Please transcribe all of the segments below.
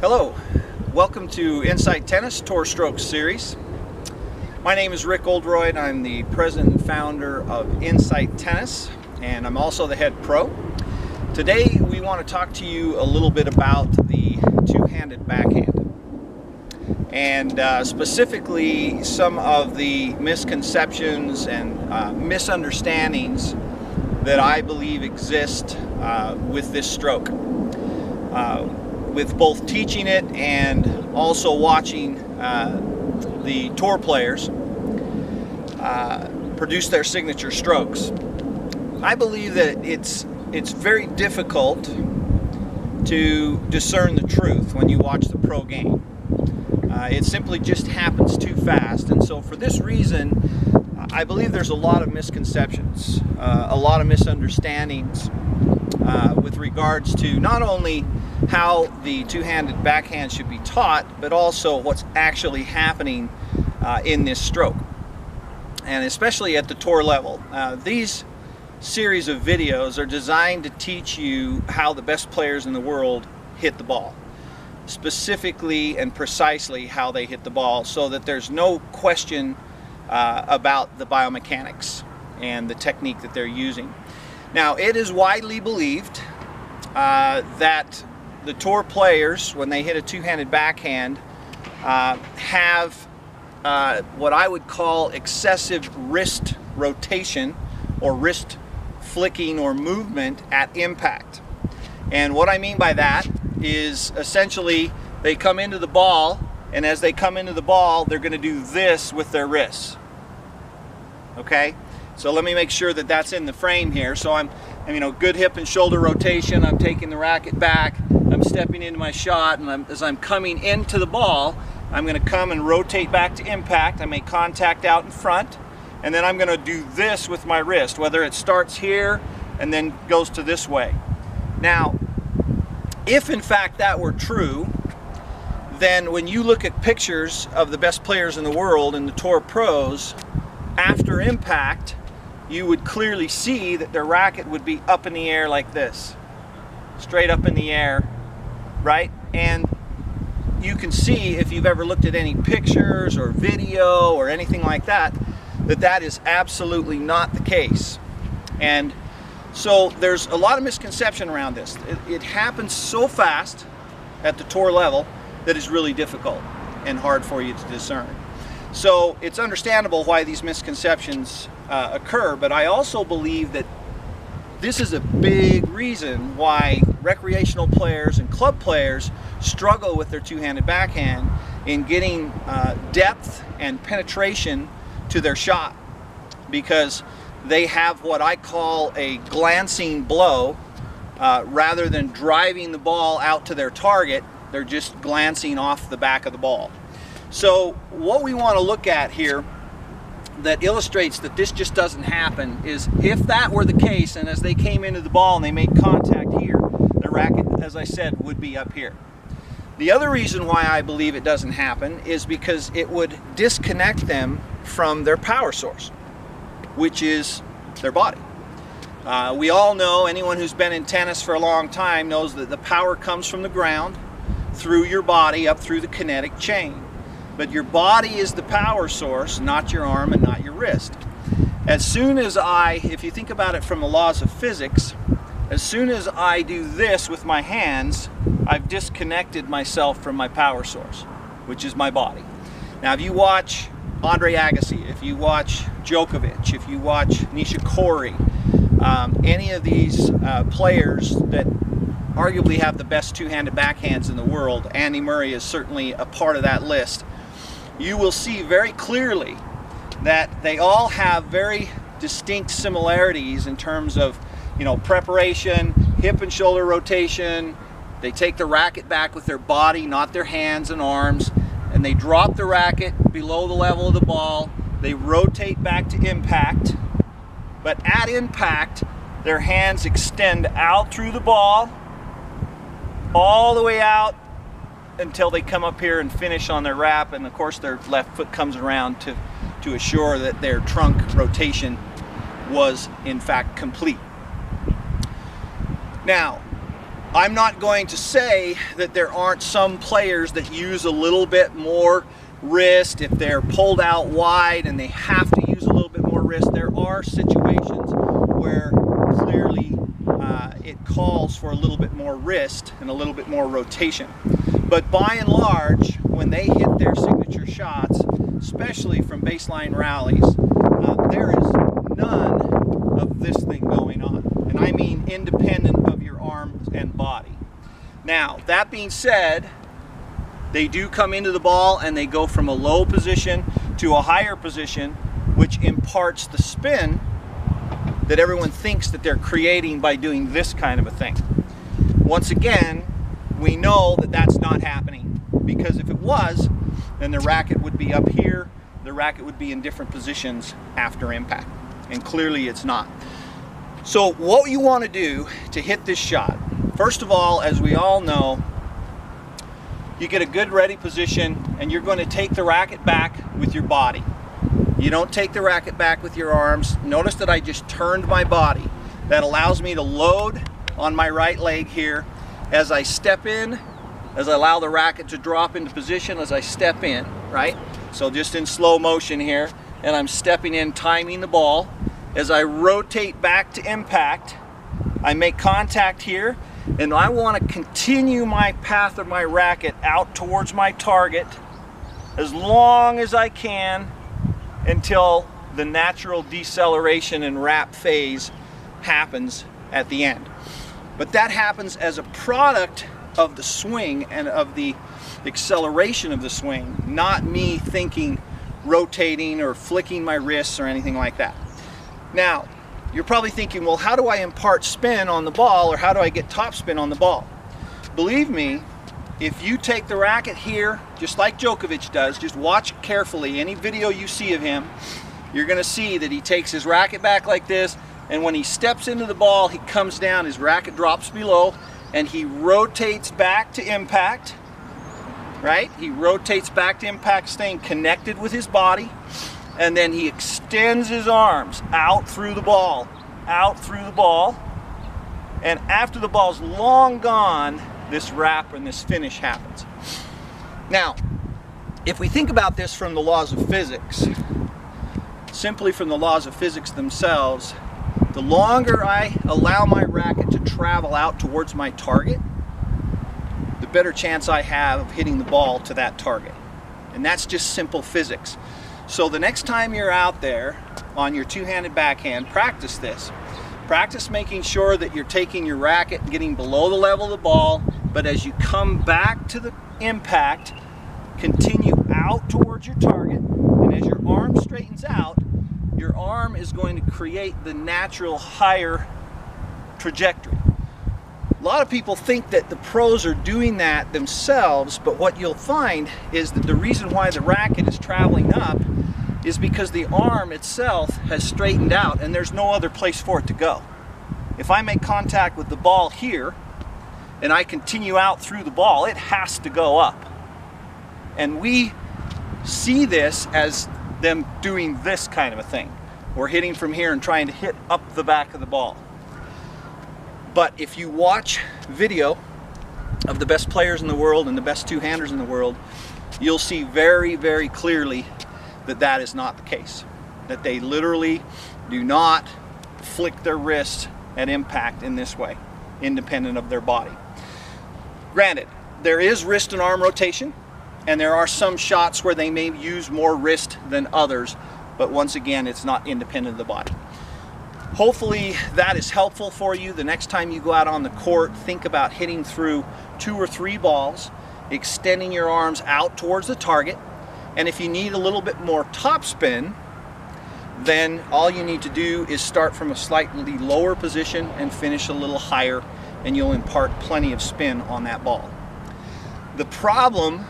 Hello, welcome to Insight Tennis Tour Strokes series. My name is Rick Oldroyd. I'm the president and founder of Insight Tennis, and I'm also the head pro. Today we want to talk to you a little bit about the two-handed backhand, and specifically some of the misconceptions and misunderstandings that I believe exist with this stroke. With both teaching it and also watching the tour players produce their signature strokes. I believe that it's very difficult to discern the truth when you watch the pro game. It simply just happens too fast, and so for this reason I believe there's a lot of misconceptions, a lot of misunderstandings with regards to not only how the two-handed backhand should be taught, but also what's actually happening in this stroke, and especially at the tour level. These series of videos are designed to teach you how the best players in the world hit the ball, specifically and precisely how they hit the ball, so that there's no question about the biomechanics and the technique that they're using. Now, it is widely believed that the tour players, when they hit a two-handed backhand, have what I would call excessive wrist rotation or wrist flicking or movement at impact. And what I mean by that is essentially they come into the ball, and as they come into the ball, they're going to do this with their wrists. Okay? So let me make sure that that's in the frame here. So I'm good hip and shoulder rotation. I'm taking the racket back. I'm stepping into my shot, and as I'm coming into the ball, I'm going to come and rotate back to impact. I make contact out in front, and then I'm going to do this with my wrist, whether it starts here and then goes to this way. Now, if in fact that were true, then when you look at pictures of the best players in the world and the tour pros, after impact, you would clearly see that their racket would be up in the air like this, straight up in the air, right? And you can see, if you've ever looked at any pictures or video or anything like that, that is absolutely not the case. And so there's a lot of misconception around this. It happens so fast at the tour level that is really difficult and hard for you to discern. So it's understandable why these misconceptions occur, but I also believe that this is a big reason why recreational players and club players struggle with their two-handed backhand in getting depth and penetration to their shot, because they have what I call a glancing blow. Rather than driving the ball out to their target, they're just glancing off the back of the ball. So what we want to look at here that illustrates that this just doesn't happen is, if that were the case, and as they came into the ball and they made contact here, the racket, as I said, would be up here. The other reason why I believe it doesn't happen is because it would disconnect them from their power source, which is their body. We all know, anyone who's been in tennis for a long time knows that the power comes from the ground, through your body, up through the kinetic chain. But your body is the power source, not your arm and not your wrist. As soon as if you think about it from the laws of physics, as soon as I do this with my hands, I've disconnected myself from my power source, which is my body. Now, if you watch Andre Agassi, if you watch Djokovic, if you watch Nishikori, any of these players that arguably have the best two-handed backhands in the world, Andy Murray is certainly a part of that list, you will see very clearly that they all have very distinct similarities in terms of, preparation, hip and shoulder rotation. They take the racket back with their body, not their hands and arms, and they drop the racket below the level of the ball. They rotate back to impact, but at impact, their hands extend out through the ball, all the way out until they come up here and finish on their wrap, and of course their left foot comes around to assure that their trunk rotation was in fact complete. Now, I'm not going to say that there aren't some players that use a little bit more wrist if they're pulled out wide and they have to use a little bit more wrist. There are situations where clearly it calls for a little bit more wrist and a little bit more rotation. But by and large, when they hit their signature shots, especially from baseline rallies, there is none of this thing going on. And I mean independent of your arms and body. Now, that being said, they do come into the ball and they go from a low position to a higher position, which imparts the spin that everyone thinks that they're creating by doing this kind of a thing. Once again, we know that that's not happening, because if it was, then the racket would be up here, the racket would be in different positions after impact, and clearly it's not. So what you want to do to hit this shot, first of all, as we all know, you get a good ready position and you're going to take the racket back with your body. You don't take the racket back with your arms. Notice that I just turned my body. That allows me to load on my right leg here as I step in, as I allow the racket to drop into position as I step in, right? So just in slow motion here, and I'm stepping in, timing the ball. As I rotate back to impact, I make contact here, and I want to continue my path of my racket out towards my target as long as I can until the natural deceleration and wrap phase happens at the end. But that happens as a product of the swing and of the acceleration of the swing, not me thinking, rotating or flicking my wrists or anything like that. Now, you're probably thinking, well, how do I impart spin on the ball, or how do I get top spin on the ball? Believe me, if you take the racket here, just like Djokovic does, just watch carefully, any video you see of him, you're gonna see that he takes his racket back like this, and when he steps into the ball, he comes down, his racket drops below, and he rotates back to impact, right? He rotates back to impact, staying connected with his body, and then he extends his arms out through the ball, and after the ball's long gone, this wrap and this finish happens. Now, if we think about this from the laws of physics, simply from the laws of physics themselves, the longer I allow my racket to travel out towards my target, the better chance I have of hitting the ball to that target. And that's just simple physics. So the next time you're out there on your two-handed backhand, practice this. Practice making sure that you're taking your racket and getting below the level of the ball, but as you come back to the impact, continue out towards your target, and as your arm straightens out, your arm is going to create the natural higher trajectory. A lot of people think that the pros are doing that themselves, but what you'll find is that the reason why the racket is traveling up is because the arm itself has straightened out and there's no other place for it to go. If I make contact with the ball here and I continue out through the ball, it has to go up. And we see this as them doing this kind of a thing. We're hitting from here and trying to hit up the back of the ball. But if you watch video of the best players in the world and the best two-handers in the world, you'll see very, very clearly that that is not the case. That they literally do not flick their wrists at impact in this way, independent of their body. Granted, there is wrist and arm rotation, and there are some shots where they may use more wrist than others, but once again, it's not independent of the body. Hopefully that is helpful for you. The next time you go out on the court, think about hitting through 2 or 3 balls, extending your arms out towards the target, and if you need a little bit more top spin, then all you need to do is start from a slightly lower position and finish a little higher, and you'll impart plenty of spin on that ball. The problem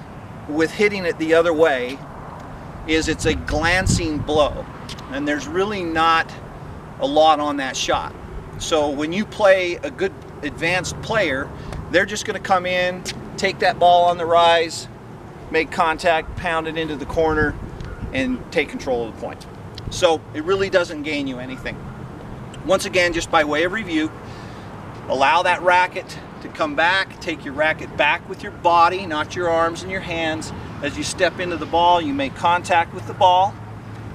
with hitting it the other way is it's a glancing blow, and there's really not a lot on that shot. So when you play a good advanced player, they're just going to come in, take that ball on the rise, make contact, pound it into the corner, and take control of the point. So it really doesn't gain you anything. Once again, just by way of review, allow that racket to come back, take your racket back with your body, not your arms and your hands. As you step into the ball, you make contact with the ball,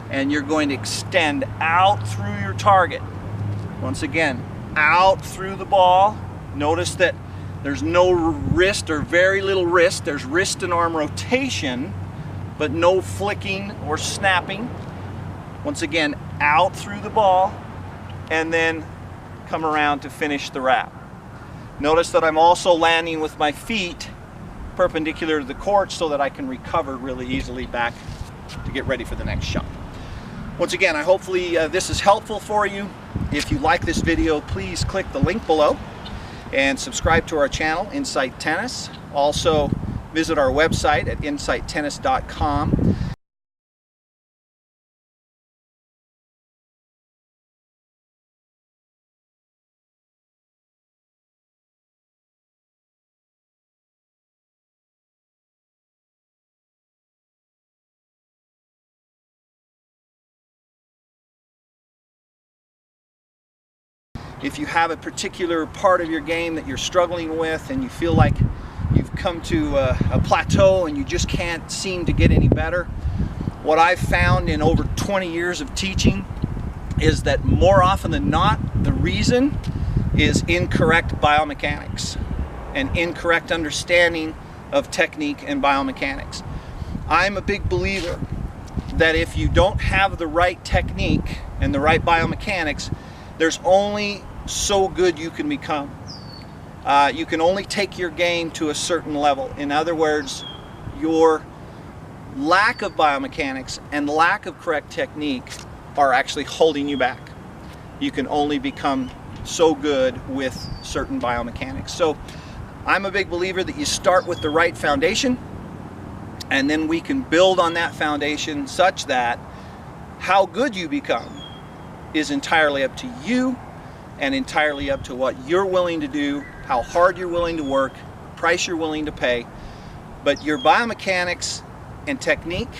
and you're going to extend out through your target. Once again, out through the ball. Notice that there's no wrist or very little wrist. There's wrist and arm rotation, but no flicking or snapping. Once again, out through the ball, and then come around to finish the wrap. Notice that I'm also landing with my feet perpendicular to the court so that I can recover really easily back to get ready for the next shot. Once again, hopefully this is helpful for you. If you like this video, please click the link below and subscribe to our channel, Insight Tennis. Also, visit our website at insighttennis.com. If you have a particular part of your game that you're struggling with and you feel like you've come to a plateau and you just can't seem to get any better, what I've found in over 20 years of teaching is that more often than not, the reason is incorrect biomechanics and incorrect understanding of technique and biomechanics. I'm a big believer that if you don't have the right technique and the right biomechanics, there's only so good you can become. You can only take your game to a certain level. In other words, your lack of biomechanics and lack of correct technique are actually holding you back. You can only become so good with certain biomechanics. So I'm a big believer that you start with the right foundation, and then we can build on that foundation such that how good you become is entirely up to you and entirely up to what you're willing to do, how hard you're willing to work, price you're willing to pay. But your biomechanics and technique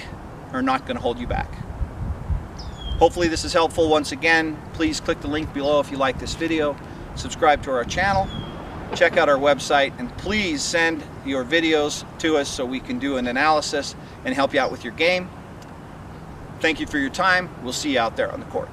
are not going to hold you back. Hopefully this is helpful. Once again, please click the link below if you like this video. Subscribe to our channel. Check out our website, and please send your videos to us so we can do an analysis and help you out with your game. Thank you for your time. We'll see you out there on the court.